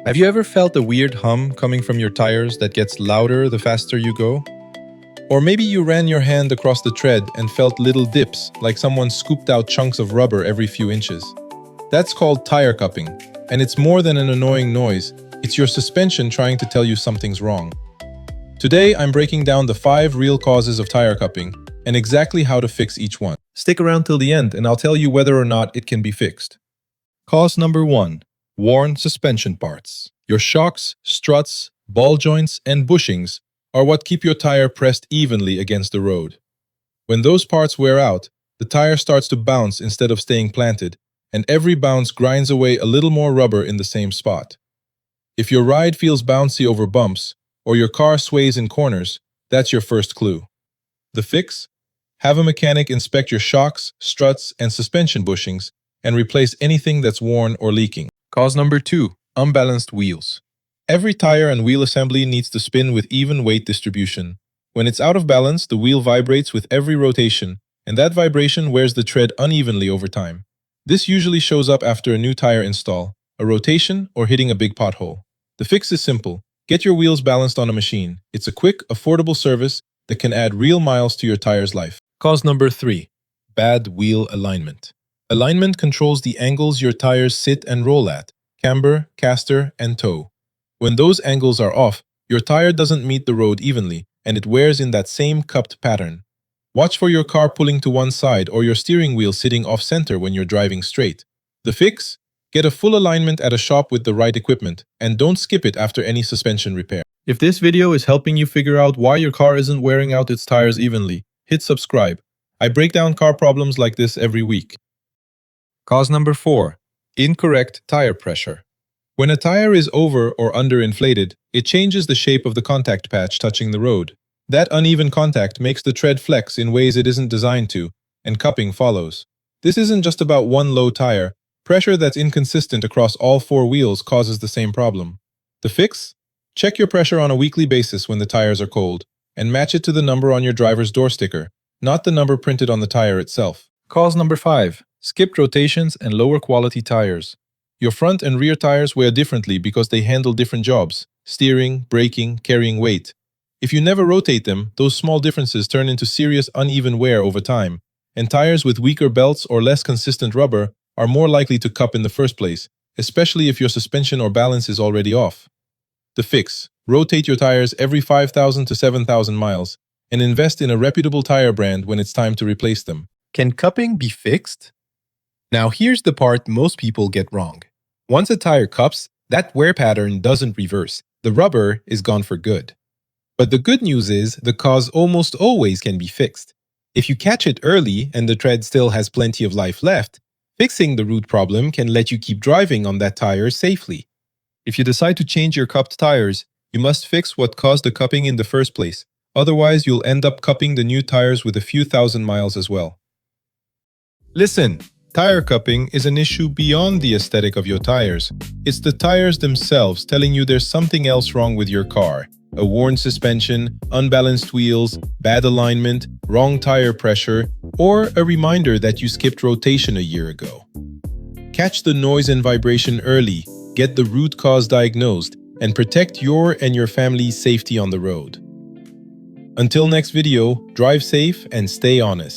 Have you ever felt a weird hum coming from your tires that gets louder the faster you go? Or maybe you ran your hand across the tread and felt little dips, like someone scooped out chunks of rubber every few inches. That's called tire cupping, and it's more than an annoying noise, it's your suspension trying to tell you something's wrong. Today, I'm breaking down the 5 real causes of tire cupping and exactly how to fix each one. Stick around till the end and I'll tell you whether or not it can be fixed. Cause number 1. Worn suspension parts. Your shocks, struts, ball joints, and bushings are what keep your tire pressed evenly against the road. When those parts wear out, the tire starts to bounce instead of staying planted, and every bounce grinds away a little more rubber in the same spot. If your ride feels bouncy over bumps, or your car sways in corners, that's your first clue. The fix? Have a mechanic inspect your shocks, struts, and suspension bushings and replace anything that's worn or leaking. Cause number 2. Unbalanced wheels. Every tire and wheel assembly needs to spin with even weight distribution. When it's out of balance, the wheel vibrates with every rotation, and that vibration wears the tread unevenly over time. This usually shows up after a new tire install, a rotation, or hitting a big pothole. The fix is simple. Get your wheels balanced on a machine. It's a quick, affordable service that can add real miles to your tire's life. Cause number 3. Bad wheel alignment. Alignment controls the angles your tires sit and roll at, camber, caster, and toe. When those angles are off, your tire doesn't meet the road evenly, and it wears in that same cupped pattern. Watch for your car pulling to one side or your steering wheel sitting off-center when you're driving straight. The fix? Get a full alignment at a shop with the right equipment, and don't skip it after any suspension repair. If this video is helping you figure out why your car isn't wearing out its tires evenly, hit subscribe. I break down car problems like this every week. Cause number 4. Incorrect tire pressure. When a tire is over or underinflated, it changes the shape of the contact patch touching the road. That uneven contact makes the tread flex in ways it isn't designed to, and cupping follows. This isn't just about one low tire. Pressure that's inconsistent across all 4 wheels causes the same problem. The fix? Check your pressure on a weekly basis when the tires are cold, and match it to the number on your driver's door sticker, not the number printed on the tire itself. Cause number 5. Skipped rotations and lower quality tires. Your front and rear tires wear differently because they handle different jobs: steering, braking, carrying weight. If you never rotate them, those small differences turn into serious uneven wear over time, and tires with weaker belts or less consistent rubber are more likely to cup in the first place, especially if your suspension or balance is already off. The fix: rotate your tires every 5,000 to 7,000 miles and invest in a reputable tire brand when it's time to replace them. Can cupping be fixed? Now here's the part most people get wrong. Once a tire cups, that wear pattern doesn't reverse. The rubber is gone for good. But the good news is the cause almost always can be fixed. If you catch it early and the tread still has plenty of life left, fixing the root problem can let you keep driving on that tire safely. If you decide to change your cupped tires, you must fix what caused the cupping in the first place. Otherwise, you'll end up cupping the new tires with a few thousand miles as well. Listen, tire cupping is an issue beyond the aesthetic of your tires. It's the tires themselves telling you there's something else wrong with your car. A worn suspension, unbalanced wheels, bad alignment, wrong tire pressure, or a reminder that you skipped rotation a year ago. Catch the noise and vibration early, get the root cause diagnosed, and protect your and your family's safety on the road. Until next video, drive safe and stay honest.